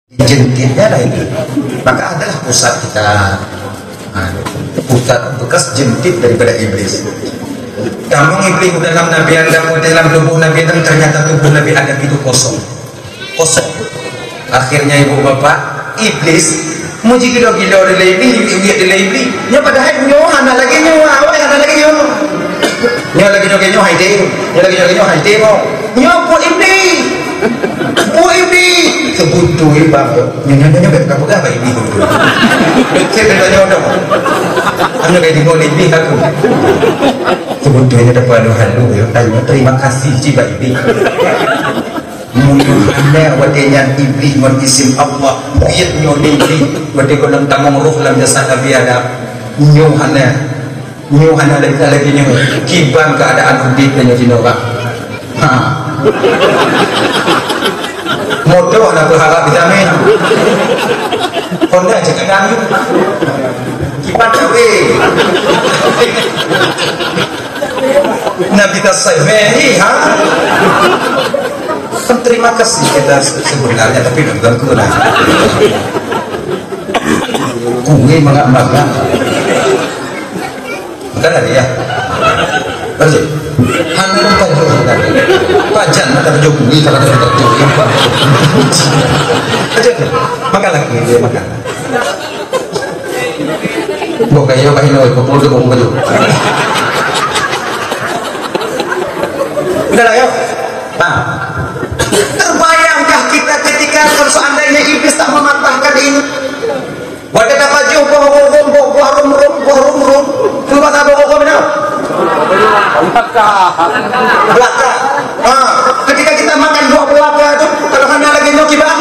jentiknya lah ini, maka adalah pusat kita, pusat bekas jentik daripada iblis. Kamu iblis dalam Nabi Adam, dalam tubuh Nabi Adam, ternyata tubuh Nabi Adam itu kosong. Akhirnya ibu bapak iblis muji gila-gila dari iblis, nya padahal nyoh anak lagi nyoh, awak anak lagi nyoh, nyoh lagi nyoh hai deh, nyoh lagi nyoh hai deh mo, nyoh pun iblis. Oh iblis sebutu ibang nyonya bet kamu apa iblis itu saya bertanya dong anda kayak dimulai iblis aku sebutunya dapat halu ya tanya terima kasih ciba iblis mulia wadenya iblis isim Allah muhyid nyoni iblis wadai kodam tamang ruh lam jasa Nabi Adam nyuhana lagi nyuh kiban keadaan ubit dan nyuhina modoh nak berharap vitamin Honda jangan ganggu kipan cawe Nabi tasaymehi terima kasih kita sebenarnya tapi bukan kurang kue mengambangkan bukan ada ya lanjut hanya pajan maka Jokowi kalau ada Jokowi aja makan lagi dia makan mau kayak apa ini kau perlu kamu baju udah lah yuk terbayangkah kita ketika seandainya iblis tak mematahkan ini wadah dapat jumpa rum cuma tak bawa benar belaka ketika kita makan buah belaka itu kalau hanya lagi nyoki bang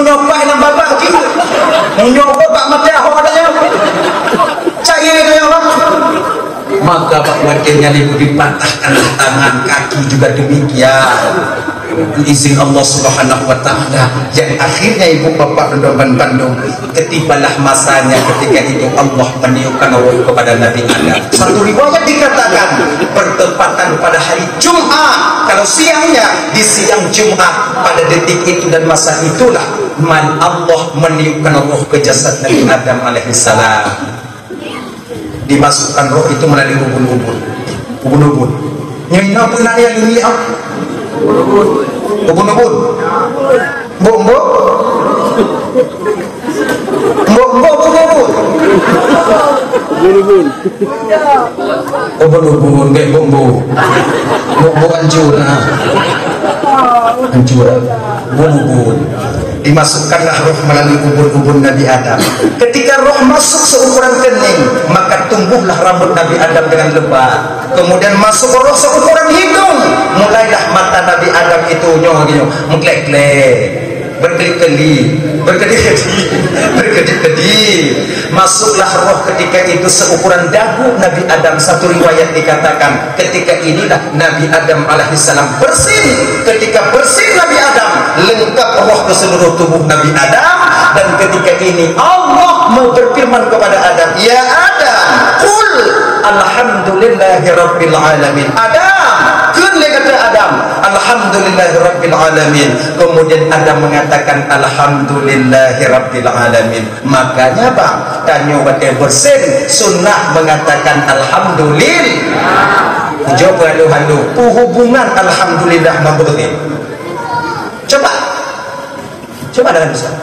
nyoba yang bapak gitu nyoba pak mati ahok adanya cair itu ya bang maka pak wakilnya ibu dipatahkan tangan kaki juga demikian izin Allah Subhanahu wa ta'ala yang akhirnya ibu bapak Bandung ketibalah masanya ketika itu Allah meniupkan roh kepada Nabi Adam. Satu riwayat dikatakan bertepatan pada hari Jumat, kalau siangnya di siang Jumat pada detik itu dan masa itulah Allah meniupkan roh ke jasad Nabi Adam alaihissalam. Dimasukkan roh itu melalui ubun-ubun nyina pun yang dilihat ubun-ubun bombo ubun-ubun kayak bombo hancur ubun-ubun dimasukkanlah roh melalui ubun-ubun Nabi Adam. Ketika roh masuk seukuran kening, maka tumbuhlah rambut Nabi Adam dengan lebat. Kemudian masuk roh seukuran hidung, mulailah mata Nabi Adam itu mengklek-klek, berkedip-kedip. Masuklah roh ketika itu seukuran dagu Nabi Adam. Satu riwayat dikatakan ketika inilah Nabi Adam alaihissalam bersin. Ketika bersin Nabi Adam, lengkap roh ke seluruh tubuh Nabi Adam. Dan ketika ini Allah mau berfirman kepada Adam, ya Adam, qul alhamdulillahi rabbil alamin. Adam, kata Adam, alhamdulillahi rabbil alamin. Kemudian Adam mengatakan alhamdulillahi rabbil alamin. Makanya Pak, tanyo bate bersin sunnah mengatakan alhamdulillah. Jawab halu hubungan alhamdulillah memberhenti. Coba dengan Ustaz.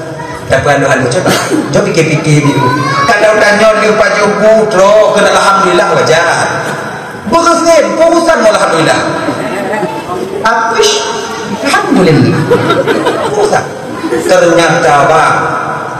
Dapat halu coba pikir-pikir dulu. Kalau tanyo di Pak Joko kena alhamdulillah wajar. Berhenti, urusan alhamdulillah. Apish, alhamdulillah. Ternyata Pak,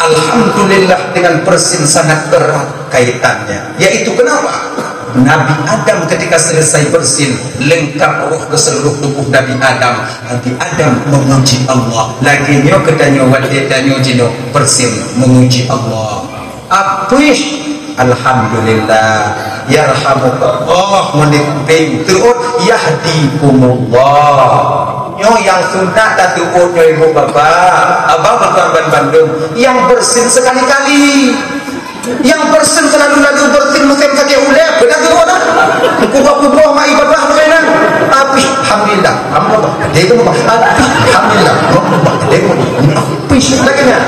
alhamdulillah dengan persin sangat erat kaitannya. Yaitu kenapa? Nabi Adam ketika selesai bersin, lengkap roh ke seluruh tubuh Nabi Adam. Nabi Adam memuji Allah. Lagi nyo kedanyo wadid danyo jino bersin memuji Allah. Apish, alhamdulillah. Yarhamukallah menimping turut yahdikumullah. Nyo yang sunnah tak turut nyo ibu bapak abang berkorban Bandung yang bersin sekali-kali Yang person selalu bertin mungkin pakai ulap benar tu orang kubah-kubah mak ibadah benar tapi alhamdulillah alhamdulillah dia tu alhamdulillah dia tu pisah lagi nya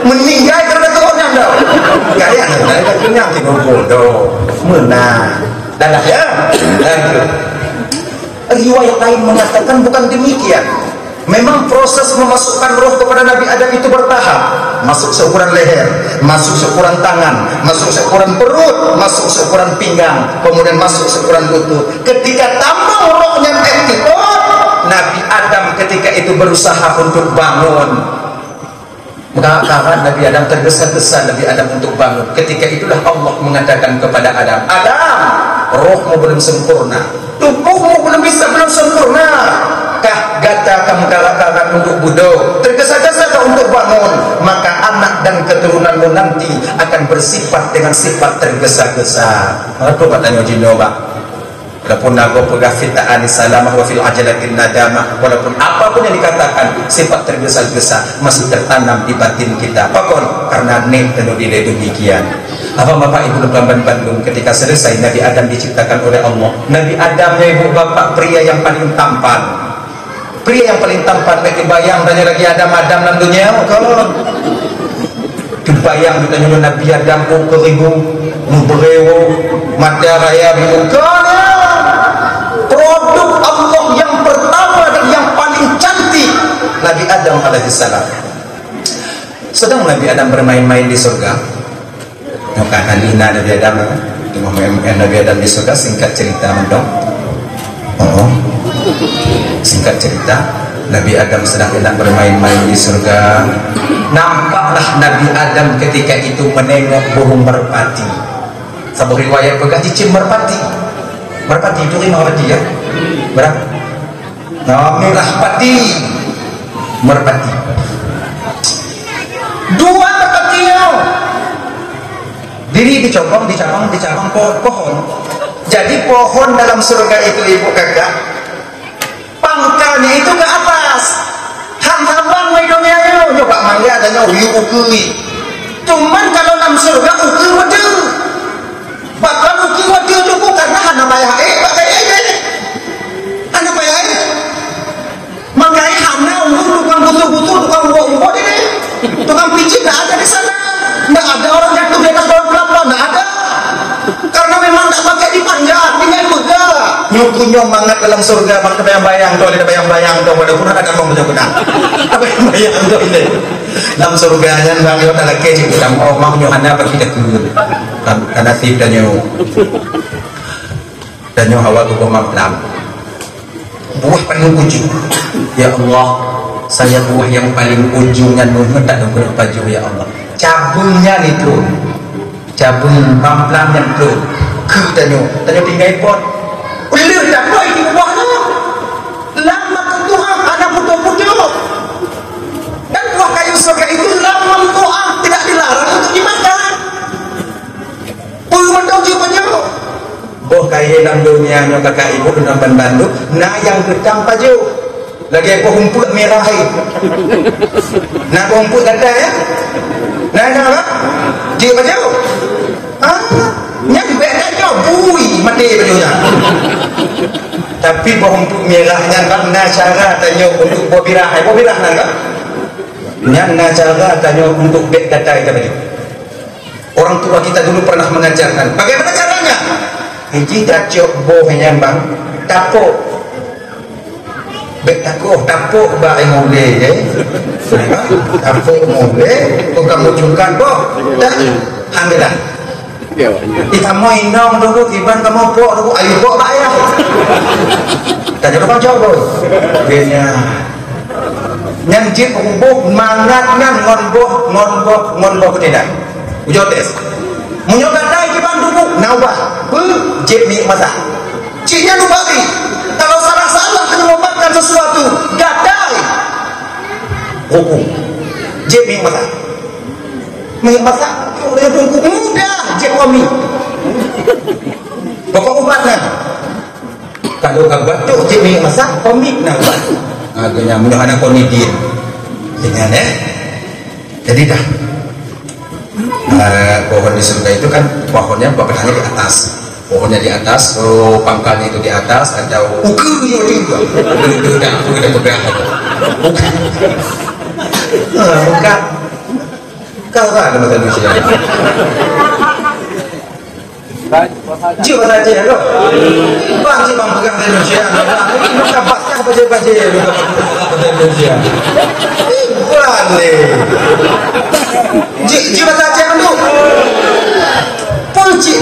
meninggal kerana tu orang dah gaya ada kenyang tengok bodoh menang dah ya dan riwayat lain mengatakan bukan demikian. Memang proses memasukkan roh kepada Nabi Adam itu bertahap. Masuk seukuran leher, masuk seukuran tangan, masuk seukuran perut, masuk seukuran pinggang, kemudian masuk seukuran lutut. Ketika tambah rohnya ektikot, Nabi Adam ketika itu berusaha untuk bangun. Karena Nabi Adam tergesa-gesa Nabi Adam untuk bangun. Ketika itulah Allah mengatakan kepada Adam, Adam, rohmu belum sempurna, tubuhmu belum sempurna. Kah gata kamu karat-karat untuk bodoh, tergesa-gesa untuk bangun, maka anak dan keturunanmu nanti akan bersifat dengan sifat tergesa-gesa. Apa katanya Jinoba? Walaupun nago pegafit ta'ani salamah wa fil ajalatin nadamah, walaupun apapun yang dikatakan sifat tergesa-gesa masih tertanam di batin kita. Pakon karena nek tentu dile demikian. Apa Bapak Ibu Lembaban Bandung ketika selesai Nabi Adam diciptakan oleh Allah. Nabi Adam ya ibu bapak pria yang paling tampan. Pria yang paling tampan lagi bayang tanya lagi Adam dalam dunia kalau dibayang ditanya Nabi Adam ke ribu nubrewo mata raya bukana produk Allah yang pertama dan yang paling cantik Nabi Adam alaihissalam. Sedang Nabi Adam bermain-main di surga. Maka Nina Nabi Adam Nabi Adam di surga, singkat cerita mendong. Singkat cerita, Nabi Adam sedang bermain-main di surga. Nampaklah Nabi Adam ketika itu menengok burung merpati. Sebuah riwayat pegah cicim merpati. Merpati itu lima merpati ya? Berapa? Merah pati. Merpati. Dua merpati diri dicabang pohon. Jadi pohon dalam surga itu ibu kakak, pangkalnya itu ke atas. Ham-hambang medonya nyoba mangga dan ukui. Cuman kalau dalam surga ukui wadu. Bakal ukui wadu itu karena hana bayar hana bayar. Makanya hana tukang butuh-butuh, tukang buah-buah ini, tukang pijit tidak ada di sana. Tidak ada orang jatuh di atas pohon kelapa, tidak ada. Karena memang tidak pakai dipanjat, tinggal megah. Nyukunya mangat dalam surga, maka bayang-bayang tuh, ada bayang-bayang tuh, walaupun ada kampung betul-betul. Bayang-bayang tuh ini. Dalam surganya, bang Yot ada kecil, kita mau nyuhana pergi dekul. Karena tip dan nyu hawa tubuh mamplam. Buah paling ujung. Ya Allah, saya buah yang paling ujungnya nunut tak ada baju ya Allah. Cabungnya itu. Cabung mamplam yang tu tanya tinggal pot ulir tak boleh di bawahnya lama ke Tuhan ada putus-putus dan buah kayu surga itu lama Tuhan tidak dilarang untuk dimakan puluhan tahun jawabannya buah kayu dalam dunia kakak ibu dalam Bandung nah yang gedang paju lagi aku humput merah nah aku humput ganda ya nah apa dia paju nyampe aja bui mati bajunya. Tapi bohong merahnya kan cara tanya untuk bobirah kan? Yang cara tanya untuk bek data itu baju. Orang tua kita dulu pernah mengajarkan. Bagaimana caranya? Jika cok bohnya bang, tapuk. Bek tapuk bae mole tapuk mole, kau kamu cungkan boh. Dah, alhamdulillah. Kita mau indong dulu, iban kamu pok dulu, ayo pok bayar. Tanya lu jauh boy. Dia nyanjit ubuh mangatnya ngonboh tidak. Ujo tes. Munyo gadai iban dulu, nawah. Jep mi masa. Ciknya lu bagi. Kalau salah hanya memakan sesuatu, gadai. Hukum. Jep mi masa. Masak oleh tunggu mudah je kami pokok umatnya kalau kabar tu je masak komik nak agaknya mudah anak konidin dengan jadi dah pohon di surga itu kan pohonnya buahnya di atas, pohonnya di atas, pangkalnya itu di atas, ada ukurnya juga, udah pegang, bukan, kalau ada manusia, jiwa saja lo, bang sih bang pegang manusia, bukan pasnya baca manusia, boleh. Jiwa saja lu puji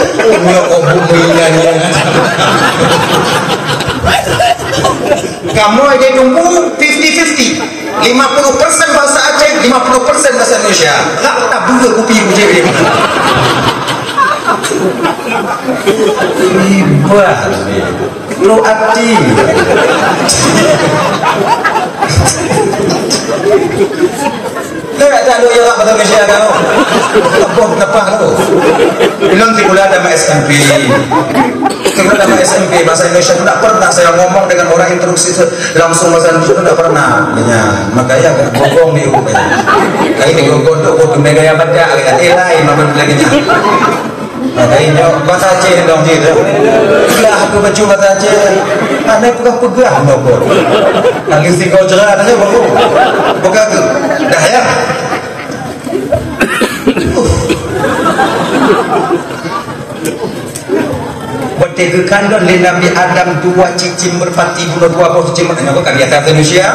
kamu aja nunggu 50-50 50% bahasa Aceh 50% bahasa Indonesia tak dulu kopi puji ribet lu hati tak ada yang bahasa Indonesia kamu kenapa lu bilang tiba ada SMP bahasa Indonesia tidak pernah saya ngomong dengan orang instruksi langsung bahasa Indonesia tidak pernah makanya agak gogong di UP kayak ini gogong tuh kudu gaya baca lain nomor lagi makanya bahasa Aceh dong gitu lah aku baca bahasa Aceh aneh pegah-pegah nopo nangis di kau cerah aja baru bukan tuh dah ya bertegukan dan Nabi Adam dua cicim merpati dua pos cicim apa kan di atas manusia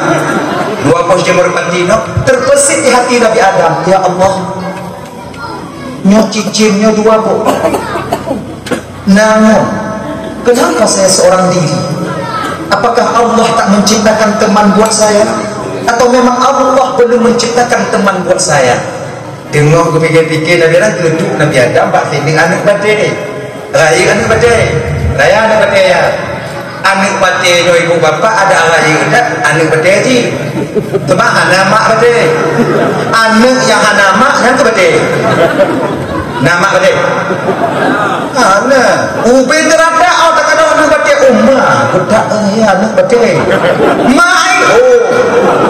dua pos cicim merpati terbesit di hati Nabi Adam ya Allah cicimnya dua pos namun kenapa saya seorang diri apakah Allah tak menciptakan teman buat saya atau memang Allah belum menciptakan teman buat saya tengok kepikir-pikir Nabi Adam Pak Sini anak badai raya anak badai raya anak badai ya anak badai ibu bapa ada raya anak badai ji tebak anak mak badai anak yang anak mak yang badai nama badai anak ubi terada tak ada anak badai umah budak ya anak badai mai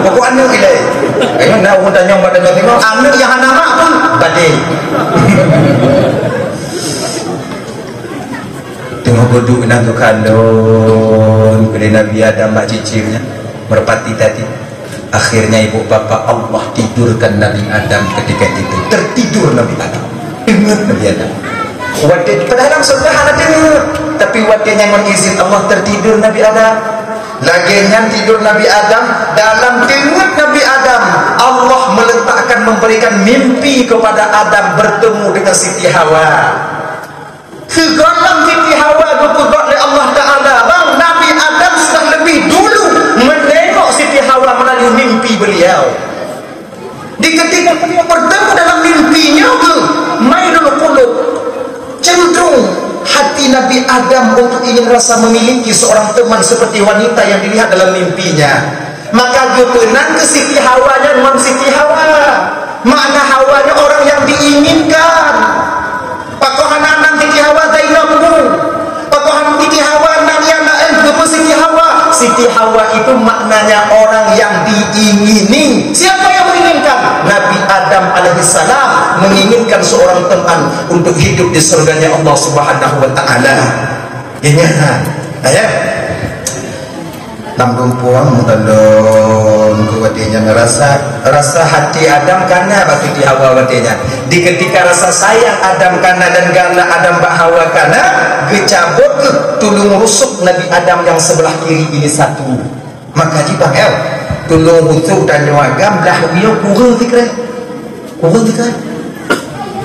pokok anak ilai ayo nak umur tanya pada tengok anak yang anak mak pun badai tengok duduk nak kalon kepada Nabi Adam mak cicirnya merpati tadi akhirnya ibu bapa Allah tidurkan Nabi Adam ketika itu tertidur Nabi Adam dengar Nabi Adam padahal surga ada dengar tapi waktunya mengizin Allah tertidur Nabi Adam lagi yang tidur Nabi Adam dalam dengar Nabi Adam Allah meletakkan memberikan mimpi kepada Adam bertemu dengan Siti Hawa kegolam Siti Hawa dipugak oleh Allah Ta'ala bang Nabi Adam sudah lebih dulu menengok Siti Hawa melalui mimpi beliau di ketika beliau bertemu dalam mimpinya mailul qulub cenderung hati Nabi Adam untuk ingin rasa memiliki seorang teman seperti wanita yang dilihat dalam mimpinya maka dia penang ke Siti Hawanya dengan Siti Hawa makna Hawanya orang yang diinginkan pakohanan Siti Hawa Zainabmu pakohanan Siti Hawa Nanyana Siti Hawa Siti Hawa itu maknanya orang yang diingini siapa yang menginginkan Nabi Adam alaihissalam menginginkan seorang teman untuk hidup di surganya Allah Subhanahu wa taala ya ayat tambung puang talon kuatnya rasa hati Adam karena bagi di Hawa watenya di ketika rasa sayang Adam karena dan karena Adam bak Hawa karena gecabut ke tulung rusuk Nabi Adam yang sebelah kiri ini satu maka jibang tulung rusuk dan nyawagam dah dia kurang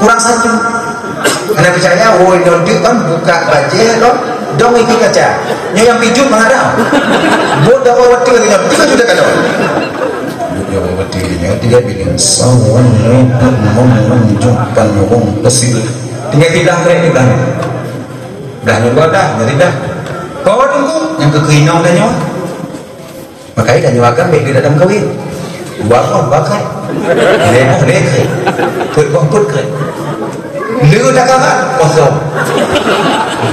kurang satu karena percaya nanti kan buka baje loh dong iki kaca yang pijut mengarah buat dakwah waktu dengan kita sudah kada dia waktunya dia bilang sawan menunjukkan orang bersih tinggal tidak keren dah nyoba dah nyari dah kau tunggu yang kekerinau dah nyawa makanya dah nyawakan baik di dalam kawin bakal leboh lekre put keren lu dah kawan kosong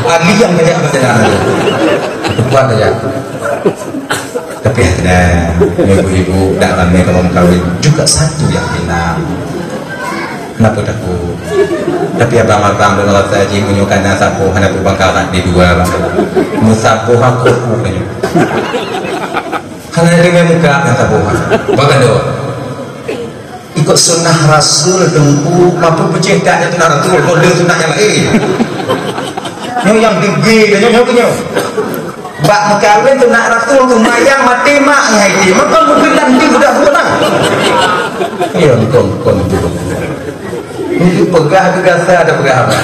ahli yang banyak berjalan buat aja tapi ada ibu-ibu dalamnya kalau kawin juga satu yang bilang kenapa takut Tapi abang-abang dengan rasa haji menyukai nasabuh hana tu bangkaran di dua bang. Musabuh aku punya. Karena dia muka nasabuh. Bagan doa. Ikut sunnah Rasul dengku mampu pecinta itu sunnah Rasul. Kalau dia sunnah yang lain. Yang tinggi dan yang punya. Bak mekawin tu nak Rasul tu mayang mati maknya ini. Maka mungkin nanti sudah pulang. Ya kon tu. Ini pegah kegasa ada pegah apa?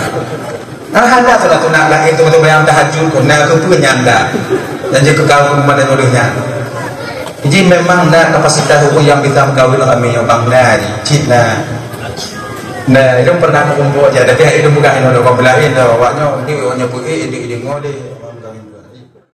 Alhamdulillah sudah tu nak lagi tu bayang tahajud pun nak tu nyanda. Dan jika kau pada nulisnya. Jadi memang nak kapasitas hukum yang bisa mengkawin kami yang bangna di Cina. Nah itu pernah kumpul aja. Tapi itu bukan ini orang belain dah. Awaknya ini orangnya pergi ini ngode.